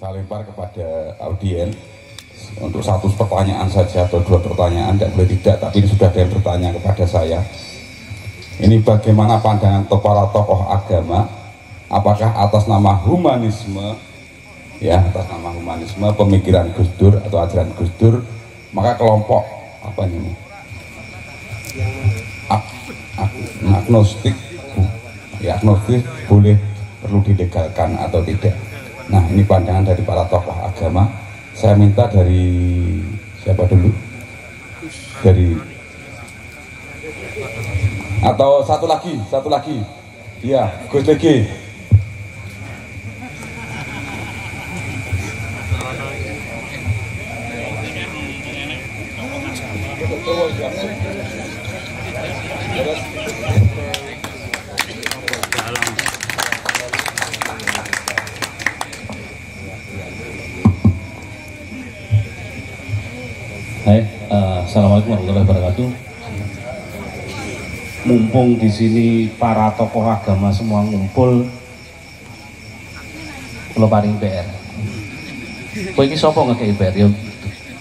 Saya lempar kepada audien untuk satu pertanyaan saja atau dua pertanyaan, tidak boleh tidak, tapi ini sudah ada yang bertanya kepada saya. Ini bagaimana pandangan para tokoh agama, apakah atas nama humanisme, ya atas nama humanisme, pemikiran Gus Dur atau ajaran Gus Dur, maka kelompok apa ini? Agnostik, ya agnostik boleh perlu dilegalkan atau tidak. Nah ini pandangan dari para tokoh agama. Saya minta dari siapa dulu? Dari atau satu lagi, ya Gus Legi. Hai, assalamualaikum warahmatullahi wabarakatuh. Mumpung di sini para tokoh agama semua ngumpul, kalau paring PR. Kowe iki sapa ngekei PR? Yo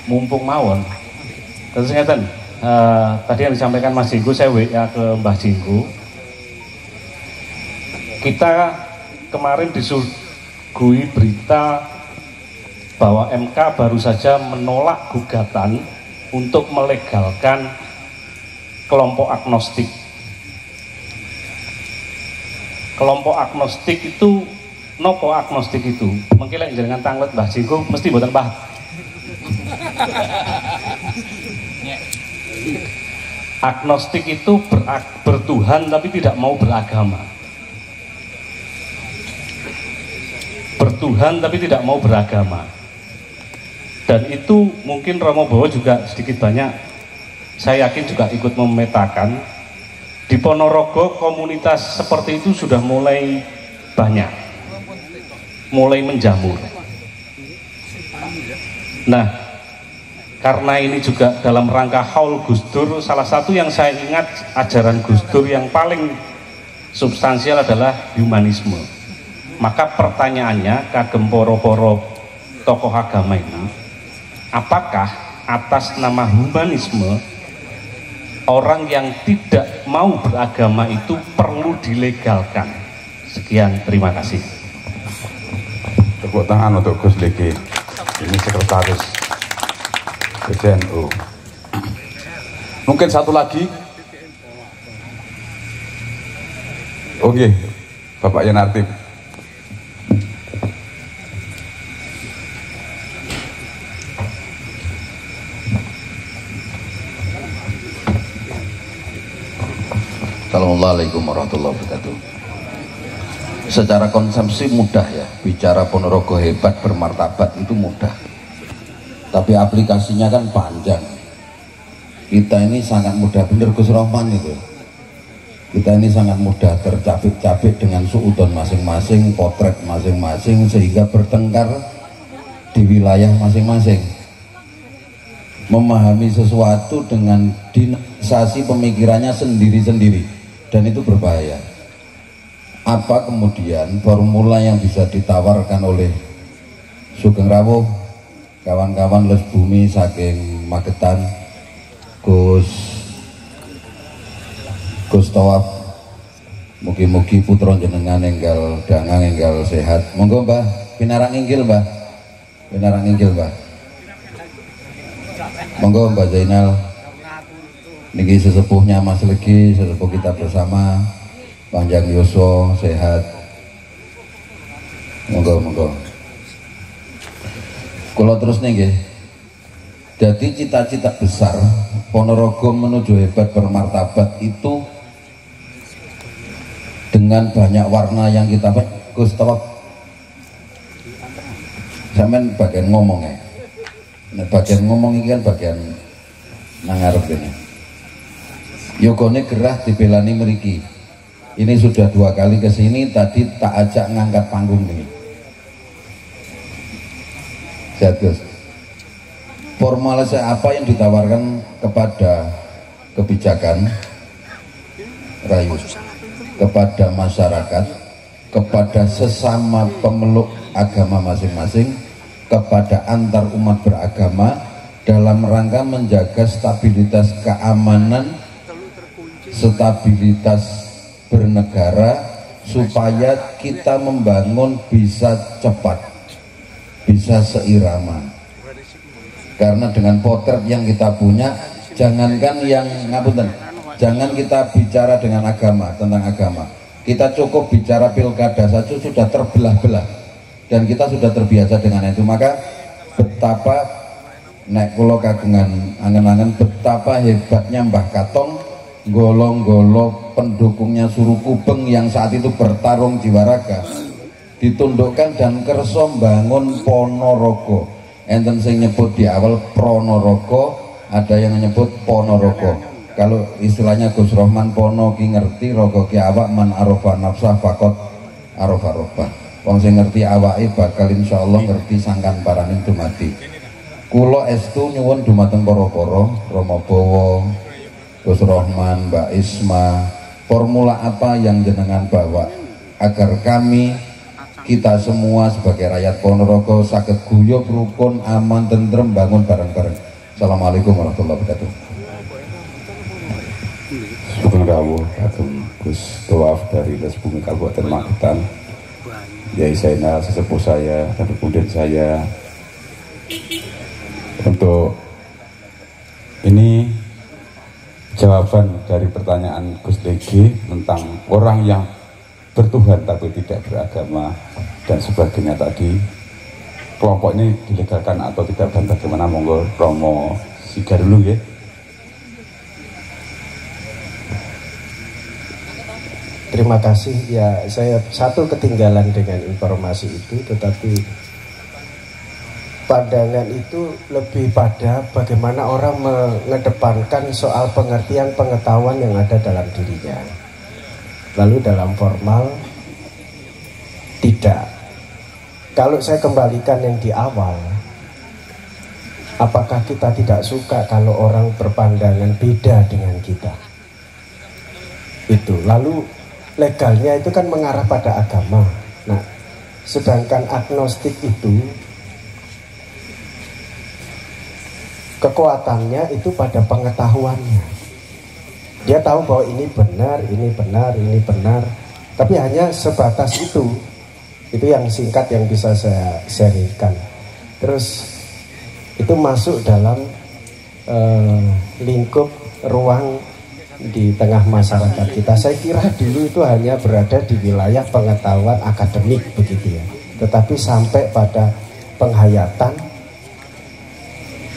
mumpung mawon. Terus ngeten, tadi yang disampaikan Mas Jinggu, saya WA ke Mbah Jinggu. Kita kemarin disuguhi berita bahwa MK baru saja menolak gugatan untuk melegalkan kelompok agnostik. Kelompok agnostik itu, nopo agnostik itu? Mungkin lek jenengan tanglet Mbah Jinggo mesti mboten paham. Agnostik itu bertuhan tapi tidak mau beragama. Bertuhan tapi tidak mau beragama. Dan itu mungkin Romo Bowo juga sedikit banyak, saya yakin juga ikut memetakan. Di Ponorogo komunitas seperti itu sudah mulai banyak, mulai menjamur. Nah, karena ini juga dalam rangka haul Gus Dur, salah satu yang saya ingat ajaran Gus Dur yang paling substansial adalah humanisme. Maka pertanyaannya kagem poro-poro tokoh agama ini, apakah atas nama humanisme orang yang tidak mau beragama itu perlu dilegalkan? Sekian, terima kasih. Tepuk tangan untuk Gus Legi. Ini sekretaris PCNU. Mungkin satu lagi. Oke, Bapak Yanartib. Assalamualaikum warahmatullahi wabarakatuh. Secara konsepsi mudah ya, bicara Ponorogo hebat bermartabat itu mudah, tapi aplikasinya kan panjang. Kita ini sangat mudah, bener Gus Rohman itu, kita ini sangat mudah tercapik-capik dengan suudon masing-masing, potret masing-masing, sehingga bertengkar di wilayah masing-masing. Memahami sesuatu dengan dinamisasi pemikirannya sendiri-sendiri, dan itu berbahaya. Apa kemudian formula yang bisa ditawarkan oleh Sugeng Rawuh, kawan-kawan les bumi saking Magetan, Gus Tawaf, mugi-mugi putra jenengan enggal dangang enggal sehat. Monggo Mbah, pinarang inggil Mbah, pinarang inggil Mbah. Monggo Mbak Zainal, niki sesepuhnya Mas Legi, sesepuh kita bersama, panjang yoso, sehat. Monggo. Kalau terus nih, jadi cita-cita besar Ponorogo menuju hebat bermartabat itu dengan banyak warna yang kita Gus Tawaf, sampean bagian ngomong ya. Nah, bagian ngomong ini kan bagian nangarep ini. Yogone gerah dibelani meriki. Ini sudah 2 kali kesini, tadi tak ajak ngangkat panggung ini. Sehat Gus. Formalisasi apa yang ditawarkan kepada kebijakan rayu, kepada masyarakat, kepada sesama pemeluk agama masing-masing, kepada antar umat beragama dalam rangka menjaga stabilitas keamanan, stabilitas bernegara, supaya kita membangun bisa cepat, bisa seirama. Karena dengan potret yang kita punya, jangankan yang ngapunten, jangan kita bicara dengan agama, tentang agama, kita cukup bicara pilkada saja sudah terbelah-belah dan kita sudah terbiasa dengan itu. Maka betapa nek kula kagungan angen-angen betapa hebatnya Mbah Katong golong-golong pendukungnya Suruh Kubeng yang saat itu bertarung jiwa raga ditundukkan dan kerso bangun Ponorogo. Enten sing nyebut di awal Pronorogo, ada yang nyebut Ponorogo. Kalau istilahnya Gus Rohman, Pono ki ngerti, rogo ki awak, man arofa nafsah fakot arofa rofa. Wong sing ngerti awake bakal insyaallah ngerti sangkan paraning dumati. Kula estu nyuwun dumateng para-para Rama Bawa, Gus Rohman, Mbak Isma, formula apa yang jenengan bawa agar kami, kita semua sebagai rakyat Ponorogo saged guyub rukun aman tentrem bangun bareng-bareng. Assalamualaikum warahmatullahi wabarakatuh. Sugeng rawuh kagem Gus Toaf dari Dinas Bumi Kabupaten Magetan, Yai Zainal sesepuh saya dan kemudian saya. Untuk ini jawaban dari pertanyaan Gus Legi tentang orang yang bertuhan tapi tidak beragama dan sebagainya tadi, kelompok ini dilegalkan atau tidak dan bagaimana, monggo Romo Siga dulu ya. Terima kasih ya, saya satu ketinggalan dengan informasi itu, tetapi pandangan itu lebih pada bagaimana orang mengedepankan soal pengertian pengetahuan yang ada dalam dirinya. Lalu dalam formal tidak. Kalau saya kembalikan yang di awal, apakah kita tidak suka kalau orang berpandangan beda dengan kita? Itu. Lalu legalnya itu kan mengarah pada agama. Nah, sedangkan agnostik itu kekuatannya itu pada pengetahuannya. Dia tahu bahwa ini benar, ini benar, ini benar, tapi hanya sebatas itu. Itu yang singkat yang bisa saya sharingkan. Terus itu masuk dalam lingkup ruang di tengah masyarakat kita. Saya kira dulu itu hanya berada di wilayah pengetahuan akademik begitu ya. Tetapi sampai pada penghayatan,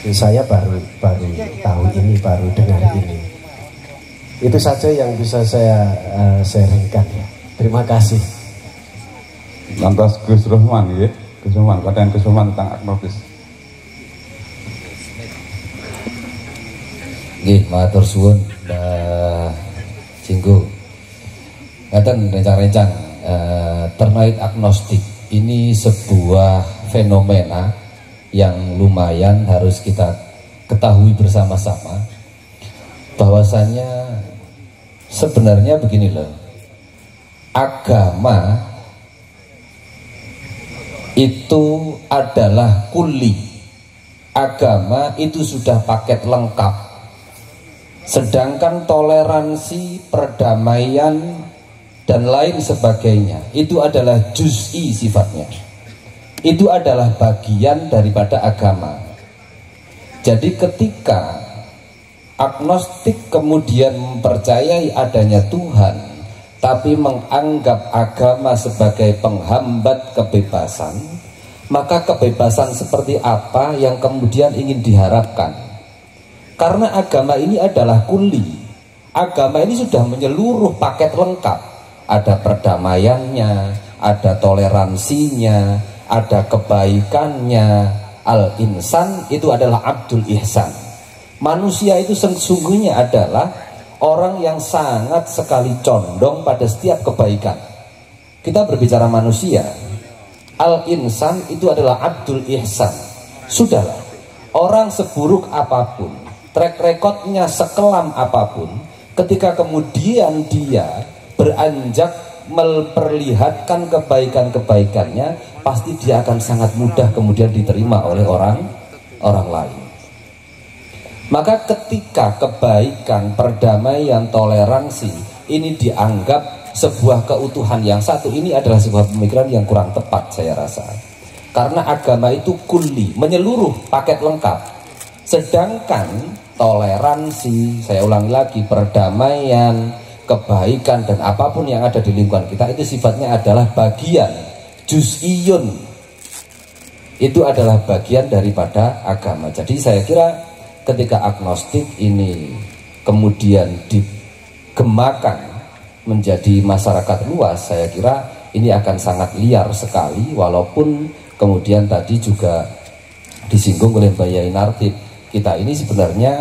saya baru tahu ini, baru dengar ini. Itu saja yang bisa saya sharingkan ya. Terima kasih. Lantas Gus Rohman ya, Gus Rohman, pandangan Gus Rohman tentang agnostis. Nggih, matur suwun Mbah Jinggo. Ngaten rencang-rencang terkait agnostik ini sebuah fenomena yang lumayan harus kita ketahui bersama-sama, bahwasannya sebenarnya begini loh, agama itu adalah kuli, agama itu sudah paket lengkap, sedangkan toleransi, perdamaian dan lain sebagainya itu adalah juz'i sifatnya. Itu adalah bagian daripada agama. Jadi ketika agnostik kemudian mempercayai adanya Tuhan, tapi menganggap agama sebagai penghambat kebebasan, maka kebebasan seperti apa yang kemudian ingin diharapkan? Karena agama ini adalah kuli. Agama ini sudah menyeluruh paket lengkap. Ada perdamaiannya, ada toleransinya, ada kebaikannya. Al-insan itu adalah abdul ihsan. Manusia itu sesungguhnya adalah orang yang sangat sekali condong pada setiap kebaikan. Kita berbicara manusia, al-insan itu adalah abdul ihsan. Sudahlah, orang seburuk apapun, track recordnya sekelam apapun, ketika kemudian dia beranjak memperlihatkan kebaikan-kebaikannya, pasti dia akan sangat mudah kemudian diterima oleh orang lain. Maka ketika kebaikan, perdamaian, toleransi ini dianggap sebuah keutuhan yang satu, ini adalah sebuah pemikiran yang kurang tepat saya rasa. Karena agama itu kulli, menyeluruh, paket lengkap. Sedangkan toleransi, saya ulangi lagi, perdamaian, kebaikan dan apapun yang ada di lingkungan kita itu sifatnya adalah bagian, juz'iyun. Itu adalah bagian daripada agama. Jadi saya kira ketika agnostik ini kemudian digemakan menjadi masyarakat luas, saya kira ini akan sangat liar sekali. Walaupun kemudian tadi juga disinggung oleh Mbak Yai Nartib, kita ini sebenarnya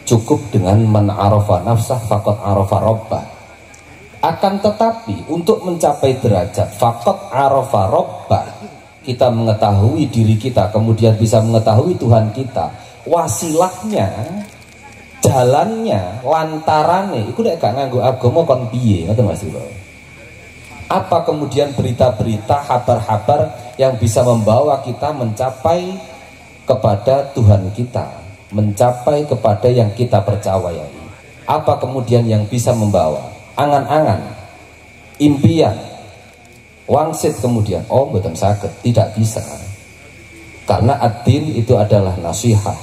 cukup dengan man arafa nafsah faqad arafa rabbah. Akan tetapi untuk mencapai derajat faqad arafa rabbah, kita mengetahui diri kita, kemudian bisa mengetahui Tuhan kita, wasilahnya, jalannya, lantarannya itu nek gak nganggo agama kon piye, ngoten Mas Ibu. Apa kemudian berita-berita, kabar-kabar yang bisa membawa kita mencapai kepada Tuhan kita, mencapai kepada yang kita percayai. Apa kemudian yang bisa membawa angan-angan, impian, wangsit kemudian, oh mboten saged, tidak bisa. Karena ad-din itu adalah nasihat.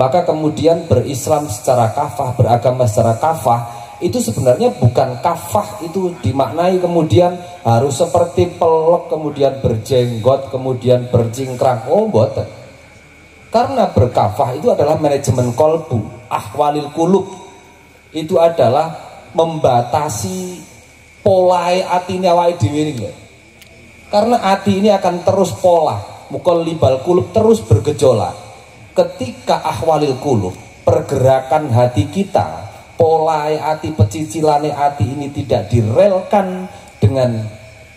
Maka kemudian berislam secara kafah, beragama secara kafah, itu sebenarnya bukan kafah itu dimaknai kemudian harus seperti pelek, kemudian berjenggot, kemudian bercingkrang. Oh mboten. Karena berkafah itu adalah manajemen kolbu, ahwalil kulub. Itu adalah membatasi polai atine awake dhewe iki. Karena hati ini akan terus pola, mukol libal kulub terus bergejolak. Ketika ahwalil kulub, pergerakan hati kita, polai hati, pecicilane hati ini tidak direlkan dengan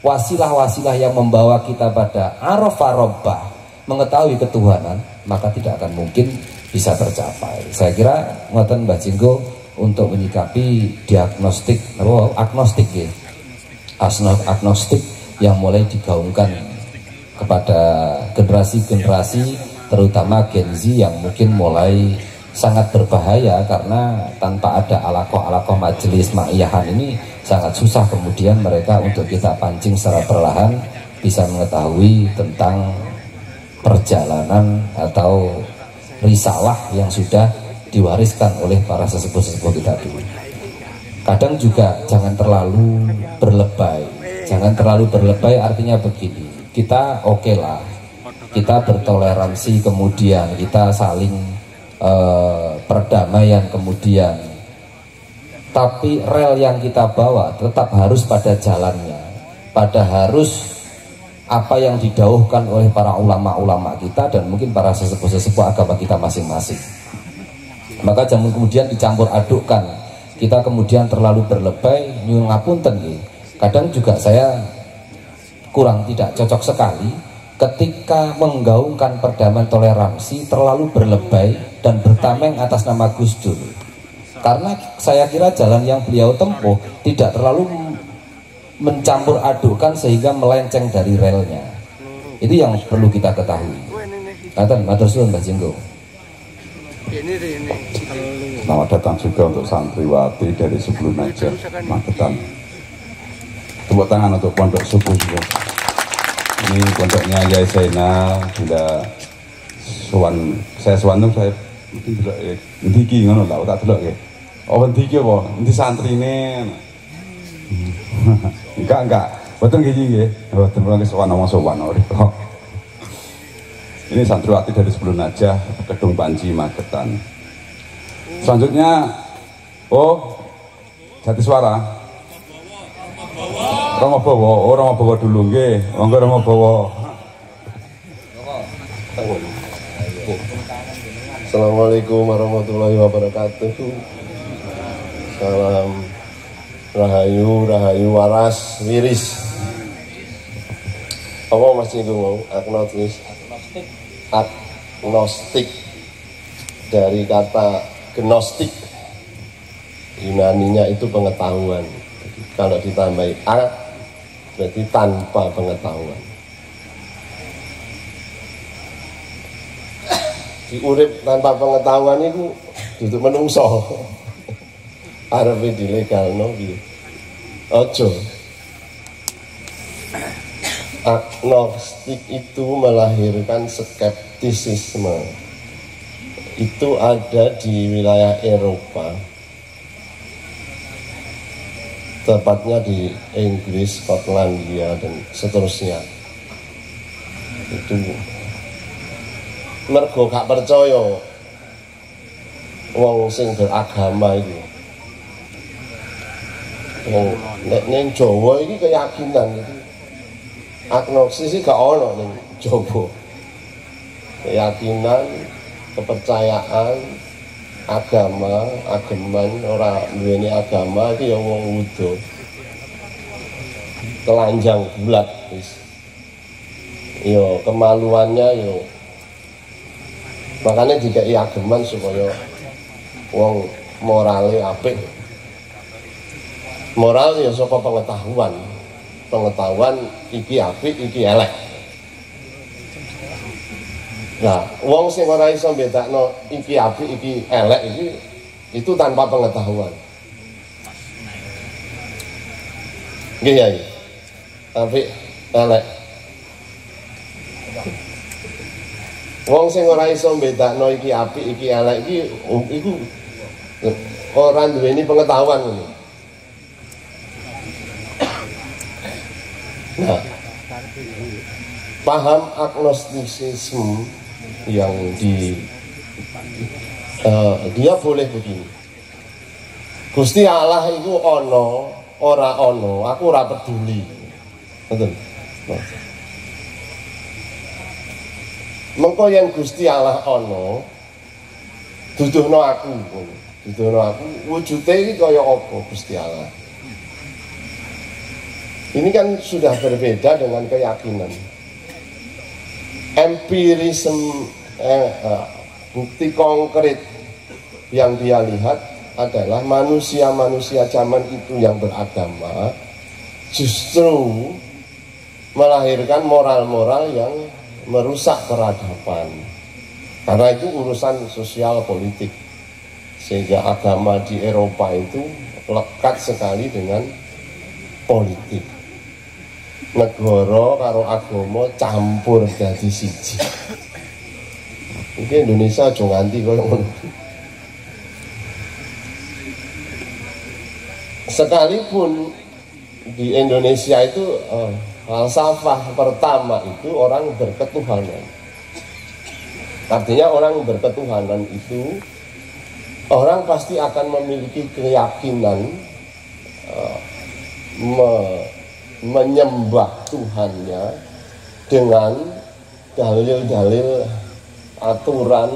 wasilah-wasilah yang membawa kita pada arafah rabbah, mengetahui ketuhanan, maka tidak akan mungkin bisa tercapai. Saya kira ngoten Mbak Jinggo untuk menyikapi diagnostik, agnostik ya, agnostik yang mulai digaungkan kepada generasi-generasi terutama Gen Z yang mungkin mulai sangat berbahaya, karena tanpa ada alakoh-alakoh majelis ma'iyahan ini sangat susah kemudian mereka untuk kita pancing secara perlahan bisa mengetahui tentang perjalanan atau risalah yang sudah diwariskan oleh para sesepuh-sesepuh kita dulu. Kadang juga jangan terlalu berlebay. Jangan terlalu berlebay artinya begini, kita oke lah, kita bertoleransi, kemudian kita saling perdamaian kemudian, tapi rel yang kita bawa tetap harus pada jalannya, pada harus apa yang didauhkan oleh para ulama-ulama kita dan mungkin para sesepuh-sesepuh agama kita masing-masing. Maka jangan kemudian dicampur adukkan, kita kemudian terlalu berlebay, nyuwun ngapunten nggih. Kadang juga saya kurang tidak cocok sekali ketika menggaungkan perdamaian toleransi terlalu berlebay dan bertameng atas nama Gus Dur. Karena saya kira jalan yang beliau tempuh tidak terlalu mencampur adukkan sehingga melenceng dari relnya. Itu yang perlu kita ketahui. Ngaten, matur suwun Mbah Jinggo. Selamat datang juga untuk santriwati dari Sebelum Najah Magetan. Tepuk tangan untuk pondok subuh juga. Ini pondoknya Yai Zainal. Bila saya suwan saya mungkin delok ndiki ngono lah, tak delok nggih. Oh ndiki apa? Endi santrine? Enggak. Mboten nggih nggih. Mboten nggih sowan omong sowan mriko. Ini santriwati dari Sebelum Najah Kedung Panji Magetan. Selanjutnya Jatiswara. Romo Bowo dulu nggih. Monggo Romo Bowo. Assalamualaikum warahmatullahi wabarakatuh. Salam rahayu waras wiris. Apa Mas Jinggo mau agnostik dari kata gnostik, Yunaninya itu pengetahuan. Kalau ditambahi a berarti tanpa pengetahuan. urip tanpa pengetahuan itu duduk menungso. Arepe dilegalno piye? Ojo. Agnostik itu melahirkan skeptisisme. Itu ada di wilayah Eropa, tepatnya di Inggris, Skotlandia dan seterusnya. Itu mergo gak percaya wong sing beragama itu. Ning Jawa iki keyakinan iki. Agnosis iki gak ono ning Jawa. Keyakinan, kepercayaan, agama, ageman, ora duweni agama iki ya wong wudo. Telanjang bulat wis. Yo kemaluannya yo. Makanya dikai ageman supaya wong morale apik. Moral ya saka pengetahuan. Pengetahuan iki apik, iki elek. Nah, wong sing ora iso mbedakno iki apik, iki elek iki itu tanpa pengetahuan. Nggih ya. Apik, elek. Wong sing ora iso mbedakno iki apik, iki elek iki iku ora duweni pengetahuan ngono. Nah, paham agnostisisme yang dia boleh begini. Gusti Allah itu ono, ora ono, aku ora peduli. Betul. Mengko yang Gusti Allah ono, duduhno aku, wujude iki kaya apa Gusti Allah? Ini kan sudah berbeda dengan keyakinan. Empirisme, bukti konkret yang dia lihat adalah manusia-manusia zaman itu yang beragama justru melahirkan moral-moral yang merusak peradaban. Karena itu urusan sosial politik. Sehingga agama di Eropa itu lekat sekali dengan politik. Negara karo agama campur dadi siji. Iki Indonesia aja nganti koyo ngono. Sekalipun di Indonesia itu falsafah pertama itu orang berketuhanan. Artinya orang berketuhanan itu orang pasti akan memiliki keyakinan menyembah Tuhannya dengan dalil-dalil aturan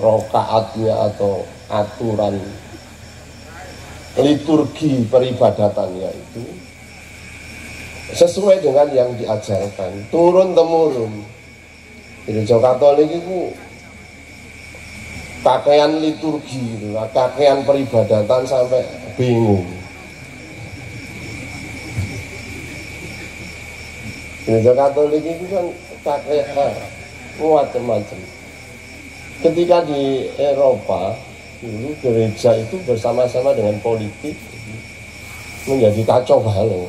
rokaatnya atau aturan liturgi peribadatannya itu sesuai dengan yang diajarkan turun temurun. Gereja Katolik itu pakaian liturgi, pakaian peribadatan sampai bingung. Gereja Katolik itu kan pakai macam-macam. Ketika di Eropa dulu gereja itu bersama-sama dengan politik menjadi kacau balau.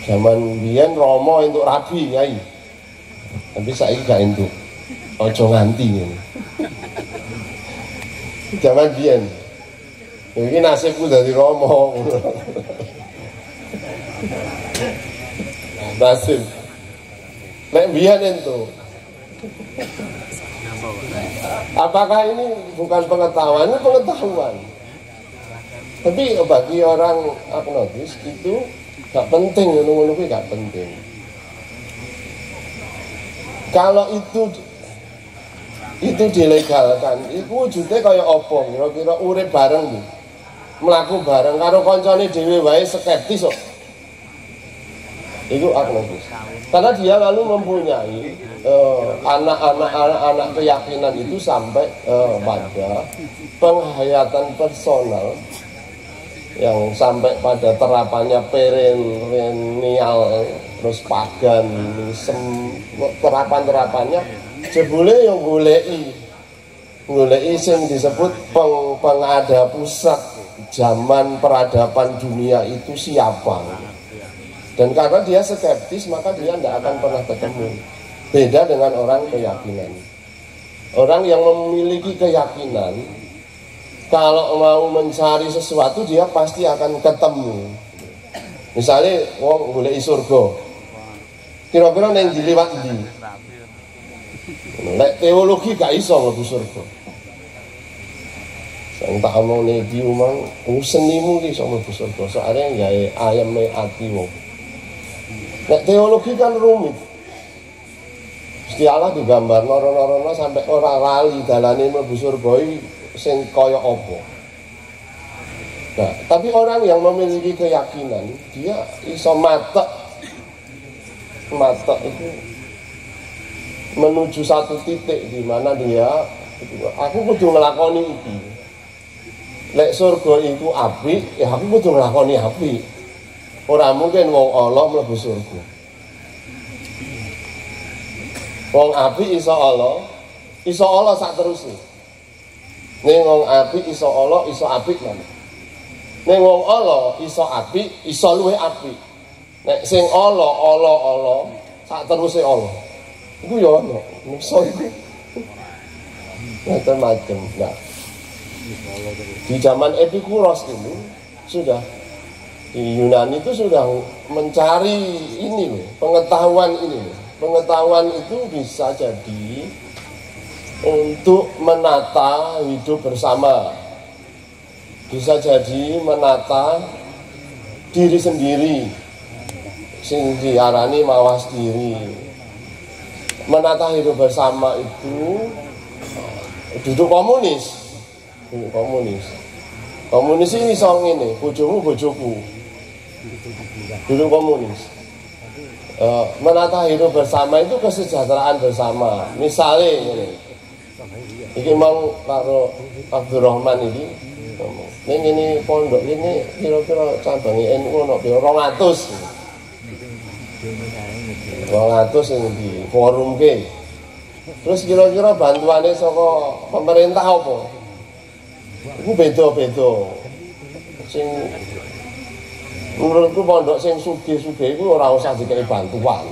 Zaman biyen Romo untuk rabi nyai, tapi saiki gak entuk. Ojo nganti ngene. Zaman biyen iki nasibku dadi Romo. Nasib nek biyen entuk. Apakah ini bukan pengetahuan? Ini pengetahuan. Tapi bagi orang agnostis itu gak penting, ngono-ngono kuwi gak penting. Kalau itu dilegalkan, itu wujudnya kaya apa? Kira-kira urip bareng, mlaku bareng karo kancane dhewe wae skeptis kok. Itu agnostis. Karena dia lalu mempunyai anak keyakinan itu sampai pada penghayatan personal yang sampai pada terapannya perennial terus pagan, terapan-terapannya jebule yang goleki sing disebut pengada pusat zaman peradaban dunia itu siapa. Dan karena dia skeptis, maka dia tidak akan pernah ketemu. Beda dengan orang keyakinan. Orang yang memiliki keyakinan, kalau mau mencari sesuatu dia pasti akan ketemu. Misalnya wong goleki surga, kira-kira neng diliwat ndi? Nek teologi gak iso mlebu surga. Sing tak omong iki umang senimu iki iso mlebu surga, soalnya gawe ayame ati wong. Nek teologi kan rumit. Gusti Allah digambar noro-norono sampai ora lali dalane mlebu surga iki sing kaya apa. Nah, tapi orang yang memiliki keyakinan, dia iso matek itu menuju satu titik di mana dia aku kudu nglakoni iki. Lek surga itu api, ya aku kudu nglakoni api. Ora mungkin wong Allah mlebu surga. Wong api iso Allah sak terusé. Ning wong api iso Allah, iso apik lan. Ning wong Allah iso apik, iso luwih apik. Nek sing Allah sak terusé Allah. Iku ya ono, musuh iku. Macam-macam. Nah, di zaman Epikuros ini sudah di Yunani itu sudah mencari ini loh, pengetahuan ini loh. Pengetahuan itu bisa jadi untuk menata hidup bersama, bisa jadi menata diri sendiri, sing diarani mawas diri. Menata hidup bersama itu duduk komunis. Komunis ini song ini, bojomu bojoku. Duduk komunis. Menata hidup bersama itu kesejahteraan bersama. Misalnya ini mau karo Abdurrahman ini pondok ini kira-kira cabangnya NU ono 200 ini di forum ke. Terus kira-kira bantuannya saka pemerintah apa? Itu beda-beda. Sing menurutku pondok sing sugih-sugih itu ora usah dikai bantuan.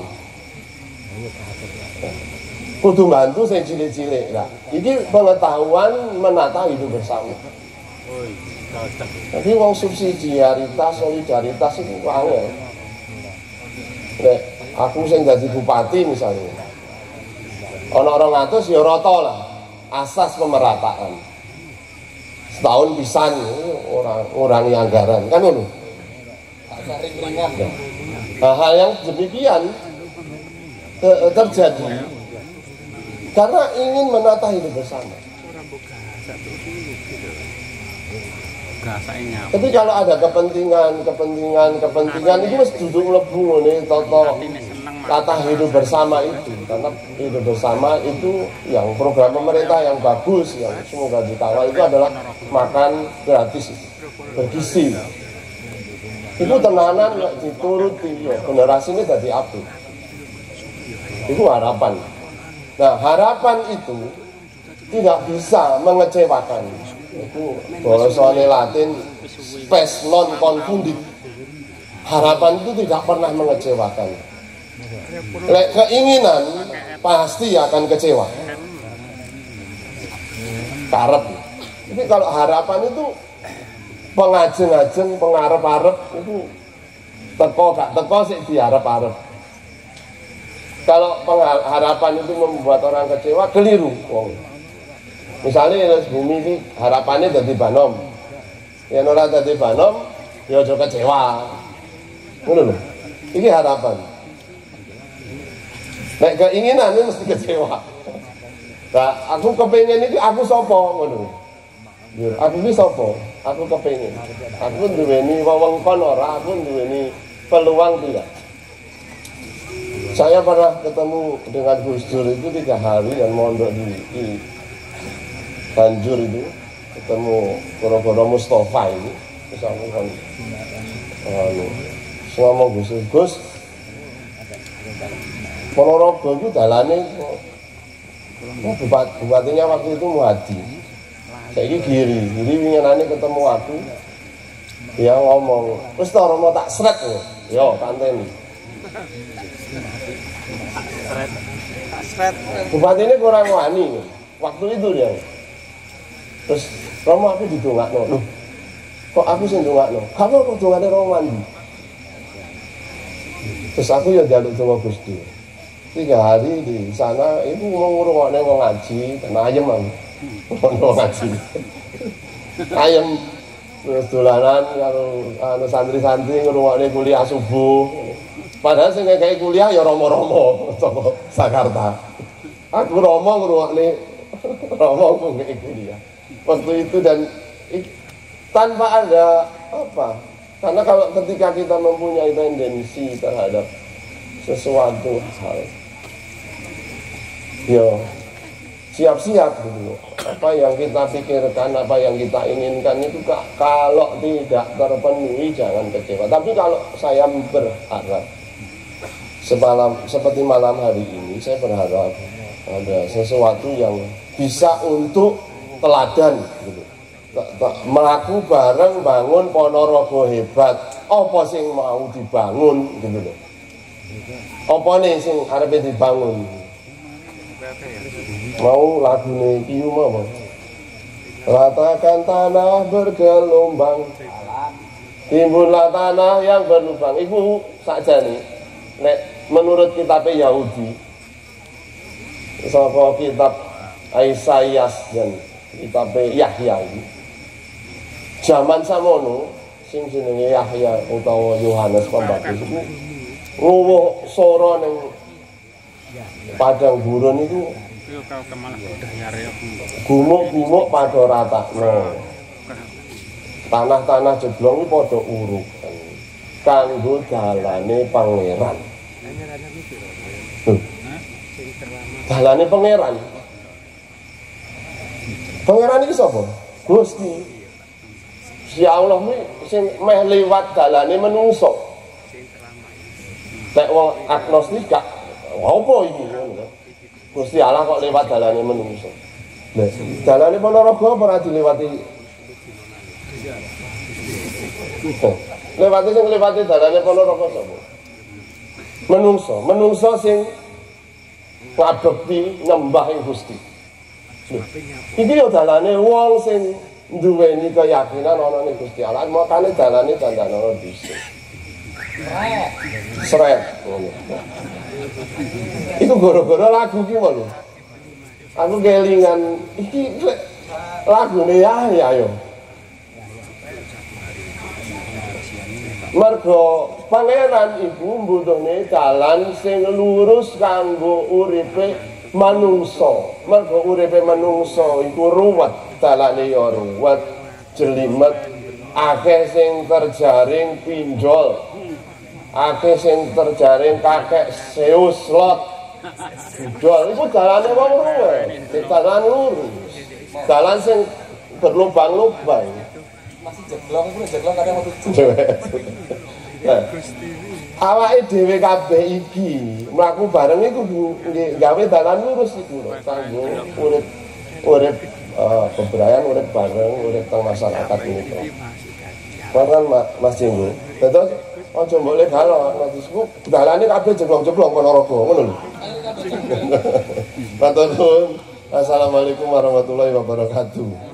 Kudu bantu sing cilik-cilik lah. Iki pengetahuan menata hidup bersama. Tapi wong subsidiaritas, solidaritas itu angel. Nek aku sing dadi bupati misalnya, ana 200 ya rata lah, asas pemerataan. Setahun pisan ngurangi anggaran kan ngono. Nah, hal yang demikian terjadi karena ingin menata hidup bersama. Tapi kalau ada kepentingan itu mesti duduk mlebu ngene tata hidup bersama itu. Karena hidup bersama itu yang program pemerintah yang bagus yang semoga dikawal itu adalah makan gratis bergizi. Itu tenanan dituruti ya, generasi ini jadi apik. Itu harapan. Nah, harapan itu tidak bisa mengecewakan. Itu bahasa Latin spes non confundit. Harapan itu tidak pernah mengecewakan. Keinginan pasti akan kecewa. Karep. Jadi kalau harapan itu pengajeng-ajeng, pengarep-arep itu teko gak teko sih diharap-arep. Kalau harapan itu membuat orang kecewa, keliru. Misalnya bumi ini harapannya dadi banom. Yang ora dadi banom, ya aja kecewa. Ngono lho. Iki harapan. Nek keinginan ini mesti kecewa. Nah, aku kepengen iki aku sapa ngono. Aku iki sapa? Aku kepengen. Aku duweni wewengkon ora, aku duweni peluang tidak. Saya pernah ketemu dengan Gus Dur itu 3 hari dan mondok di Banjur itu, ketemu Goro-Goro Mustafa ini, terus aku kan ngomong Gus, Ponorogo itu dalane bupatinya waktu itu Muhadi. Saiki Giri winginane ketemu aku. Dia ngomong, "Wis ta Romo tak sret lho." Yo, tanteni. Bupati ini kurang wani waktu itu dia. Terus Romo aku didongakno. Loh, kok aku sing ndongakno? Kamu kok dongane Romo mandi? Terus aku ya njaluk sama Gusti. 3 hari di sana itu mau ngrungokne wong ngaji, ten ayem aku. Wong ngaji. Ayem terus dolanan karo santri-santri ngrungokne kuliah subuh. Padahal sing ngekeki kuliah ya Romo-romo saka Jakarta. Aku Romo ngrungokne Romo ngekeki kuliah. Waktu itu dan tanpa ada apa? Karena kalau ketika kita mempunyai tendensi terhadap sesuatu hal, yo siap-siap dulu. Apa yang kita pikirkan, apa yang kita inginkan itu kalau tidak terpenuhi jangan kecewa. Tapi kalau saya berharap seperti malam hari ini, saya berharap ada sesuatu yang bisa untuk teladan gitu. Melaku bareng bangun Ponorogo hebat. Apa sing mau dibangun gitu loh. Apa nih sing arepe dibangun? Mau lagune iki mau. Ratakan tanah bergelombang. Timbullah tanah yang berlubang. Iku sakjane nek menurut kitab Yahudi. Saka kitab Isaias dan kitab Yahya ini. Zaman samono sing jenenge Yahya utawa Yohanes Pembaptis itu ngluwuh swara ning padang gurun itu gumuk-gumuk padha ratakno. Tanah-tanah jeblong iki padha uruk kanggo dalane pangeran. Dalane pangeran. Pangeran iki sapa? Gusti. Si Allah ini sing meh liwat dalane menungso. Nek wong agnostik gak apa iki ngono. Gusti Allah kok liwat dalane menungso. Lah, dalane Ponorogo ora dilewati. Lewati dalane Ponorogo sapa? Menungso sing ngabekti nyembah ing Gusti. Iki yo dalane wong sing duweni keyakinan ana ning Gusti Allah, makane dalane dandanono dhisik. Sret ngono. Iku gara-gara lagu ki lho. Aku kelingan iki lagune ya yo. Mergo pangeran iku mbutuhne dalan sing lurus kanggo uripe manungsa. Mergo uripe manungsa iku ruwet. Dalane ya ruwet, jelimet, akeh sing terjaring pinjol, akeh sing terjaring kakek Zeus lot. Pinjol iku dalane wong ruwet, dalan lurus. Dalan sing berlubang-lubang. Masih jeglong kadang metu. Awake dhewe kabeh iki mlaku bareng iku gawe dalan lurus iku lho kanggo urip keberayaan urip bareng urip teng masyarakat ini. Kan Mas Jenggo. Terus aja mbok legalo maksudku dalane kabeh jeglong-jeglong Ponorogo ngono lho. Matur nuwun. Assalamualaikum warahmatullahi wabarakatuh.